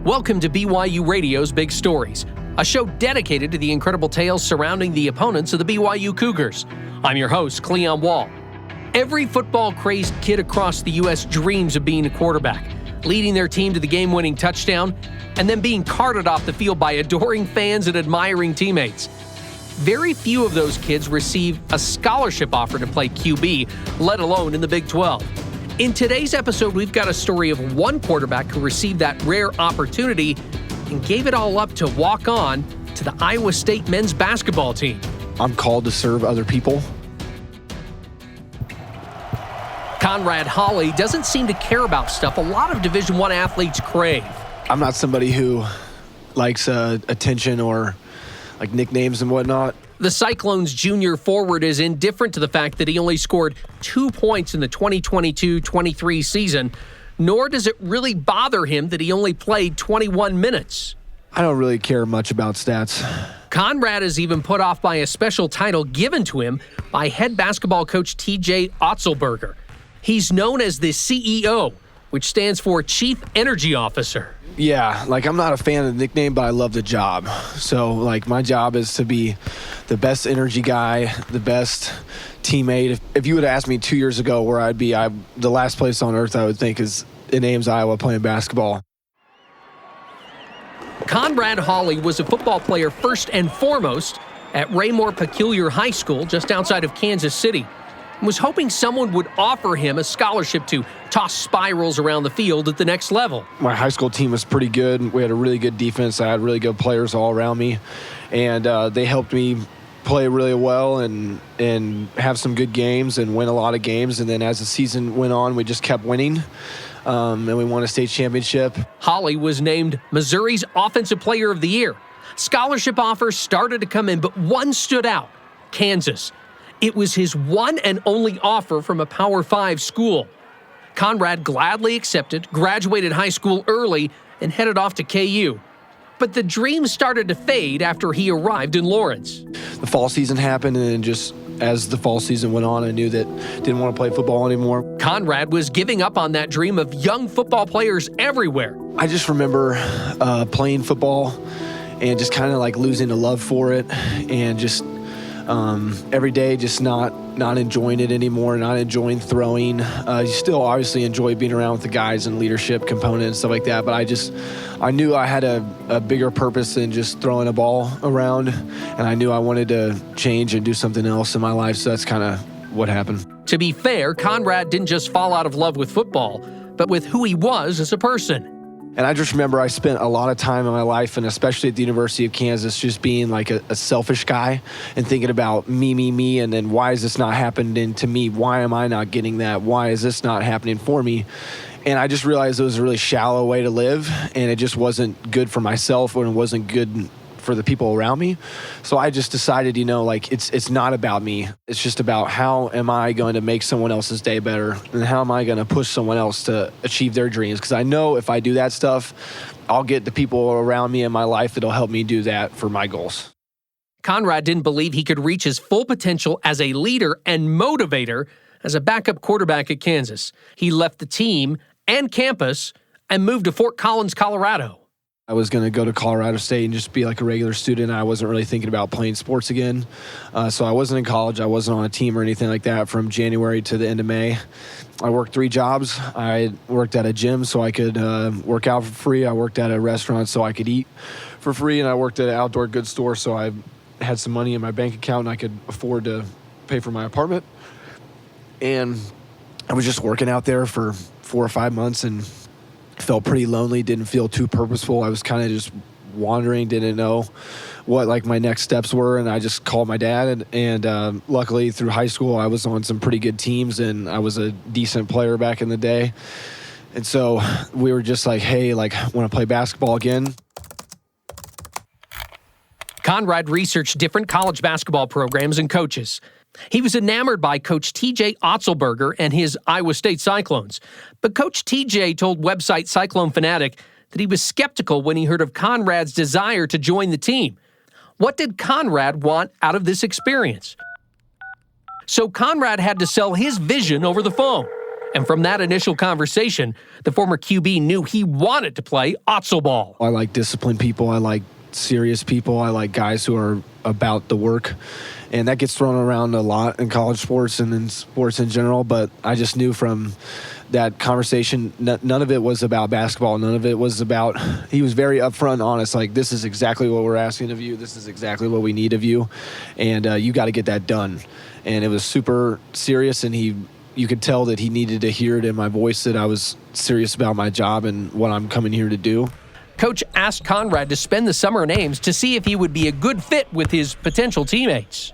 Welcome to BYU Radio's Big Stories, a show dedicated to the incredible tales surrounding the opponents of the BYU Cougars. I'm your host, Cleon Wall. Every football-crazed kid across the U.S. dreams of being a quarterback, leading their team to the game-winning touchdown, and then being carted off the field by adoring fans and admiring teammates. Very few of those kids receive a scholarship offer to play QB, let alone in the Big 12. In today's episode, we've got a story of one quarterback who received that rare opportunity and gave it all up to walk on to the Iowa State men's basketball team. I'm called to serve other people. Conrad Hawley doesn't seem to care about stuff a lot of Division I athletes crave. I'm not somebody who likes attention or like nicknames and whatnot. The Cyclone's junior forward is indifferent to the fact that he only scored 2 points in the 2022-23 season, nor does it really bother him that he only played 21 minutes. I don't really care much about stats. Conrad is even put off by a special title given to him by head basketball coach TJ Otzelberger. He's known as the CEO, which stands for Chief Energy Officer. Yeah, I'm not a fan of the nickname, but I love the job. So, my job is to be the best energy guy, the best teammate. If you would have asked me 2 years ago where I'd be, the last place on earth I would think is in Ames, Iowa, playing basketball. Conrad Hawley was a football player first and foremost at Raymore Peculiar High School just outside of Kansas City, and was hoping someone would offer him a scholarship to toss spirals around the field at the next level. My high school team was pretty good. We had a really good defense. I had really good players all around me, and they helped me play really well and have some good games and win a lot of games. And then as the season went on, we just kept winning, and we won a state championship. Hawley was named Missouri's Offensive Player of the Year. Scholarship offers started to come in, but one stood out: Kansas. It was his one and only offer from a Power 5 school. Conrad gladly accepted, graduated high school early, and headed off to KU. But the dream started to fade after he arrived in Lawrence. The fall season happened, and then just as the fall season went on, I knew that didn't want to play football anymore. Conrad was giving up on that dream of young football players everywhere. I just remember playing football and just kind of losing a love for it, and just every day just not enjoying it anymore, not enjoying throwing. You still obviously enjoy being around with the guys and leadership component and stuff like that, but I knew I had a bigger purpose than just throwing a ball around, and I knew I wanted to change and do something else in my life, so that's kind of what happened. To be fair, Conrad didn't just fall out of love with football, but with who he was as a person. And I just remember I spent a lot of time in my life, and especially at the University of Kansas, just being a selfish guy and thinking about me, and then why is this not happening to me? Why am I not getting that? Why is this not happening for me? And I just realized it was a really shallow way to live, and it just wasn't good for myself, and it wasn't good for the people around me. So I just decided, it's not about me. It's just about how am I going to make someone else's day better, and how am I going to push someone else to achieve their dreams? Because I know if I do that stuff, I'll get the people around me in my life that'll help me do that for my goals. Conrad didn't believe he could reach his full potential as a leader and motivator as a backup quarterback at Kansas. He left the team and campus and moved to Fort Collins, Colorado. I was going to go to Colorado State and just be a regular student. I wasn't really thinking about playing sports again. So I wasn't in college. I wasn't on a team or anything like that from January to the end of May. I worked 3 jobs. I worked at a gym so I could work out for free. I worked at a restaurant so I could eat for free. And I worked at an outdoor goods store so I had some money in my bank account and I could afford to pay for my apartment. And I was just working out there for 4 or 5 months and felt pretty lonely, didn't feel too purposeful. I was kind of just wandering, didn't know what my next steps were, and I just called my dad, and luckily through high school I was on some pretty good teams, and I was a decent player back in the day. And so we were just hey, want to play basketball again? Conrad researched different college basketball programs and coaches. He was enamored by Coach TJ Otzelberger and his Iowa State Cyclones. But Coach TJ told website Cyclone Fanatic that he was skeptical when he heard of Conrad's desire to join the team. What did Conrad want out of this experience? So Conrad had to sell his vision over the phone. And from that initial conversation, the former QB knew he wanted to play Otso ball. I like disciplined people. I like serious people. I like guys who are about the work. And that gets thrown around a lot in college sports and in sports in general. But I just knew from that conversation, none of it was about basketball. None of it was about, he was very upfront and honest. Like, this is exactly what we're asking of you. This is exactly what we need of you. And you got to get that done. And it was super serious. And you could tell that he needed to hear it in my voice that I was serious about my job and what I'm coming here to do. Coach asked Conrad to spend the summer in Ames to see if he would be a good fit with his potential teammates.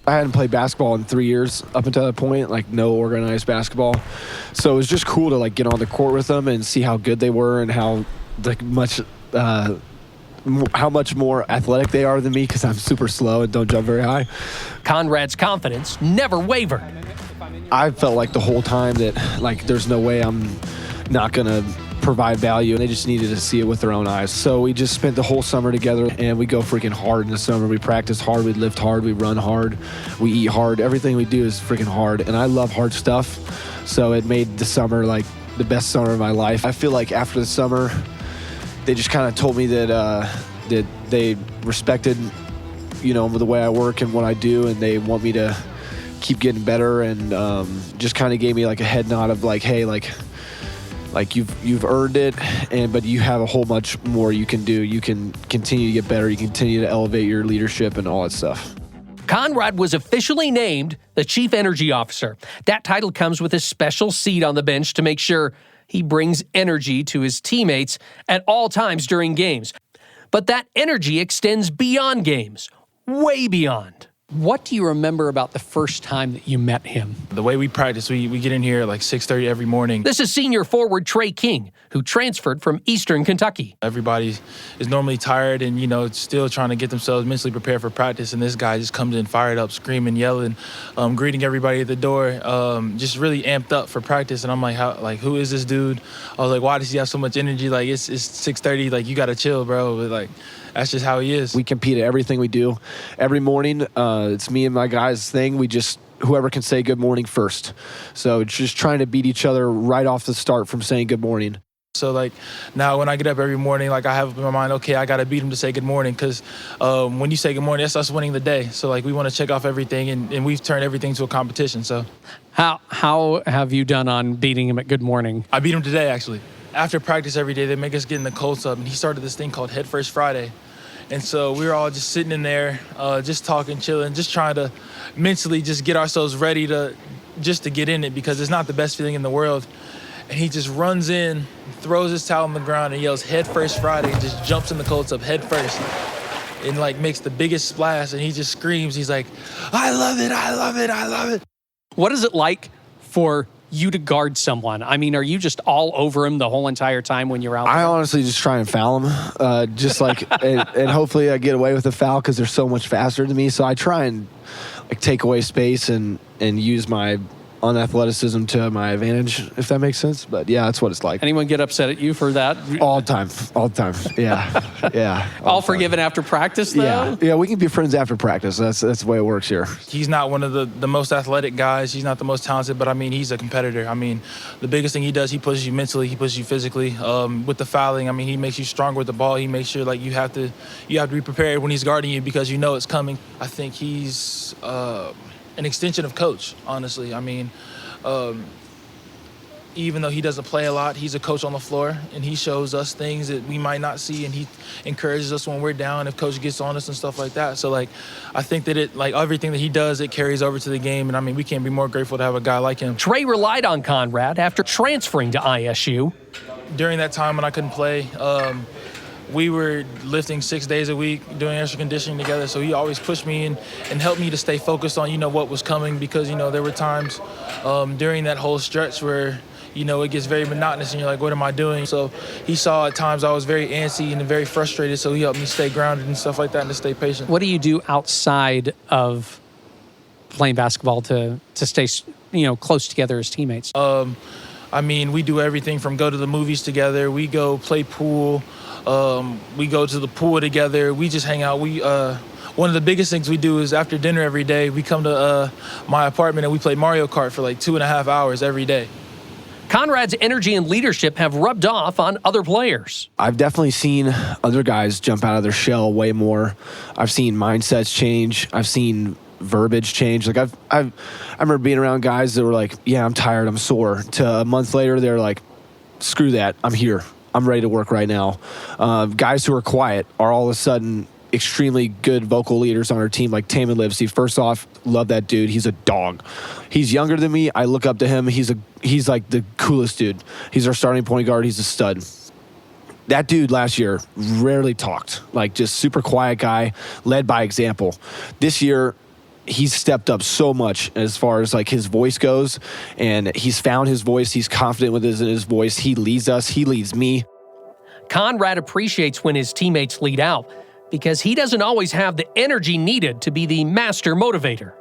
I hadn't played basketball in 3 years up until that point, like no organized basketball. So it was just cool to like get on the court with them and see how good they were and how much more athletic they are than me, because I'm super slow and don't jump very high. Conrad's confidence never wavered. I felt like the whole time that like there's no way I'm not going to provide value, and they just needed to see it with their own eyes. So we just spent the whole summer together, and we go freaking hard in the summer. We practice hard, we lift hard, we run hard, we eat hard. Everything we do is freaking hard, and I love hard stuff. So it made the summer like the best summer of my life. I feel like after the summer, they just kind of told me that they respected, the way I work and what I do, and they want me to keep getting better, and just kind of gave me like a head nod of like, hey, like you've earned it, but you have a whole much more you can do. You can continue to get better. You continue to elevate your leadership and all that stuff. Conrad was officially named the Chief Energy Officer. That title comes with a special seat on the bench to make sure he brings energy to his teammates at all times during games. But that energy extends beyond games, way beyond. What do you remember about the first time that you met him? The way we practice, we get in here at like 6:30 every morning. This is senior forward Trey King, who transferred from Eastern Kentucky. Everybody is normally tired and, still trying to get themselves mentally prepared for practice. And this guy just comes in fired up, screaming, yelling, greeting everybody at the door, just really amped up for practice. And I'm like, who is this dude? I was like, why does he have so much energy? Like, it's 6:30. Like, you got to chill, bro. But, like, that's just how he is. We compete at everything we do. Every morning, it's me and my guys' thing. Whoever can say good morning first. So it's just trying to beat each other right off the start from saying good morning. So, like, now when I get up every morning, like, I have in my mind, okay, I got to beat him to say good morning, because when you say good morning, that's us winning the day. So, like, we want to check off everything, and we've turned everything to a competition. So How have you done on beating him at good morning? I beat him today, actually. After practice every day, they make us get in the Colts up, and he started this thing called Head First Friday. And so we were all just sitting in there, just talking, chilling, just trying to mentally just get ourselves ready to get in it, because it's not the best feeling in the world. And he just runs in, throws his towel on the ground, and yells Head First Friday, and just jumps in the Colts up head first, and like makes the biggest splash. And he just screams. He's like, I love it, I love it, I love it. What is it like for you to guard someone? I mean, are you just all over him the whole entire time when you're out there? I honestly just try and foul him, and hopefully I get away with a foul because they're so much faster than me. So I try and like take away space and use my unathleticism to my advantage, if that makes sense. But yeah, that's what it's like. Anyone get upset at you for that? All the time. Yeah. All forgiven after practice, though? Yeah, we can be friends after practice. That's the way it works here. He's not one of the most athletic guys. He's not the most talented, but I mean, he's a competitor. I mean, the biggest thing he does, he pushes you mentally, he pushes you physically. With the fouling, I mean, he makes you stronger with the ball. He makes sure like you have to be prepared when he's guarding you, because you know it's coming. I think he's an extension of coach, honestly. I mean, even though he doesn't play a lot, he's a coach on the floor, and he shows us things that we might not see, and he encourages us when we're down if coach gets on us and stuff like that. So, like, I think that everything that he does, it carries over to the game, and I mean, we can't be more grateful to have a guy like him. Trey relied on Conrad after transferring to ISU. During that time when I couldn't play, we were lifting 6 days a week, doing extra conditioning together. So he always pushed me and helped me to stay focused on, what was coming, because, there were times during that whole stretch where, it gets very monotonous and you're like, what am I doing? So he saw at times I was very antsy and very frustrated. So he helped me stay grounded and stuff like that and to stay patient. What do you do outside of playing basketball to stay, close together as teammates? I mean, we do everything from go to the movies together. We go play pool. We go to the pool together. We just hang out. One of the biggest things we do is after dinner every day, we come to my apartment and we play Mario Kart for like 2.5 hours every day. Conrad's energy and leadership have rubbed off on other players. I've definitely seen other guys jump out of their shell way more. I've seen mindsets change. I've seen verbiage change. Like I remember being around guys that were like, yeah, I'm tired, I'm sore. To a month later, they're like, screw that, I'm here. I'm ready to work right now. Guys who are quiet are all of a sudden extremely good vocal leaders on our team, like Taman Livesey. First off, love that dude. He's a dog. He's younger than me. I look up to him. He's like the coolest dude. He's our starting point guard. He's a stud. That dude last year rarely talked, like just super quiet guy, led by example. This year, he's stepped up so much as far as like his voice goes, and he's found his voice. He's confident with his voice. He leads us. He leads me. Conrad appreciates when his teammates lead out because he doesn't always have the energy needed to be the master motivator.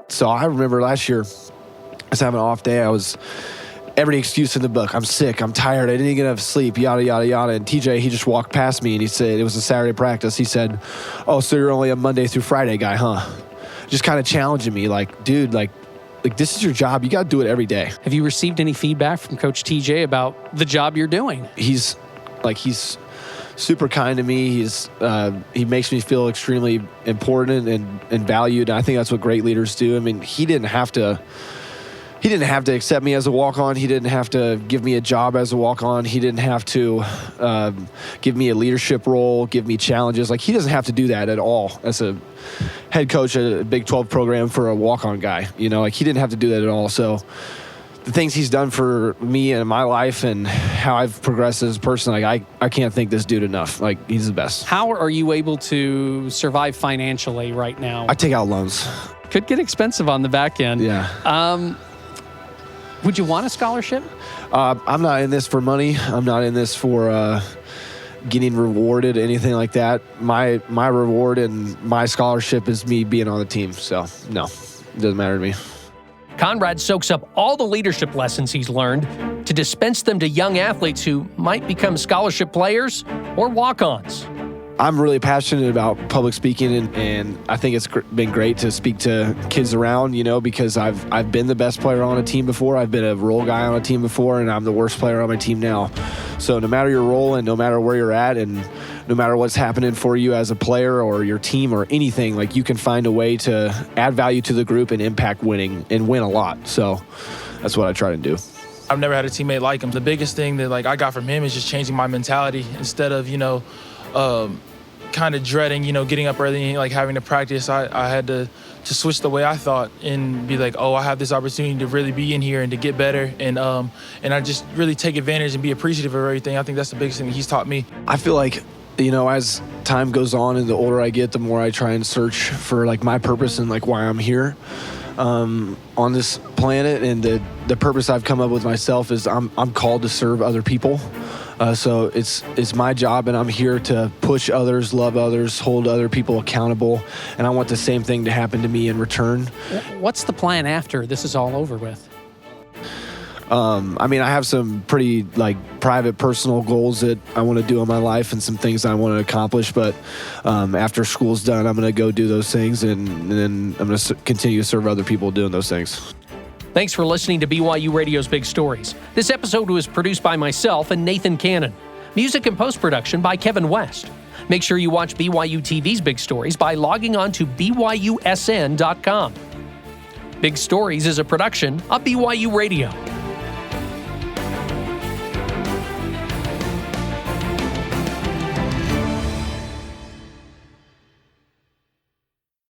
So I remember last year, I was having an off day. I was every excuse in the book. I'm sick. I'm tired. I didn't get enough sleep, yada, yada, yada. And TJ, he just walked past me and he said, it was a Saturday practice. He said, oh, so you're only a Monday through Friday guy, huh? Just kind of challenging me like, dude, like this is your job. You got to do it every day. Have you received any feedback from Coach TJ about the job you're doing? He's super kind to me. He makes me feel extremely important and valued. And I think that's what great leaders do. I mean, he didn't have to accept me as a walk-on. He didn't have to give me a job as a walk-on. He didn't have to give me a leadership role, give me challenges. Like, he doesn't have to do that at all as a head coach at a Big 12 program for a walk-on guy. You know, like, he didn't have to do that at all. So the things he's done for me and my life and how I've progressed as a person, like, I can't thank this dude enough. Like, he's the best. How are you able to survive financially right now? I take out loans. Could get expensive on the back end. Yeah. Would you want a scholarship? I'm not in this for money. I'm not in this for getting rewarded, anything like that. My reward and my scholarship is me being on the team. So, no, it doesn't matter to me. Conrad soaks up all the leadership lessons he's learned to dispense them to young athletes who might become scholarship players or walk-ons. I'm really passionate about public speaking, and I think it's been great to speak to kids around, you know, because I've been the best player on a team before. I've been a role guy on a team before, and I'm the worst player on my team now. So no matter your role and no matter where you're at and no matter what's happening for you as a player or your team or anything, like, you can find a way to add value to the group and impact winning and win a lot. So that's what I try to do. I've never had a teammate like him. The biggest thing that I got from him is just changing my mentality. Instead of, kind of dreading, getting up early and having to practice, I had to switch the way I thought and be like, oh, I have this opportunity to really be in here and to get better. And I just really take advantage and be appreciative of everything. I think that's the biggest thing he's taught me. I feel like, as time goes on and the older I get, the more I try and search for my purpose and why I'm here on this planet. And the purpose I've come up with myself is I'm called to serve other people. So it's my job, and I'm here to push others, love others, hold other people accountable, and I want the same thing to happen to me in return. What's the plan after this is all over with? I have some pretty private, personal goals that I want to do in my life and some things I want to accomplish. But after school's done, I'm going to go do those things, and then I'm going to continue to serve other people doing those things. Thanks for listening to BYU Radio's Big Stories. This episode was produced by myself and Nathan Cannon. Music and post-production by Kevin West. Make sure you watch BYUtv's Big Stories by logging on to BYUSN.com. Big Stories is a production of BYU Radio.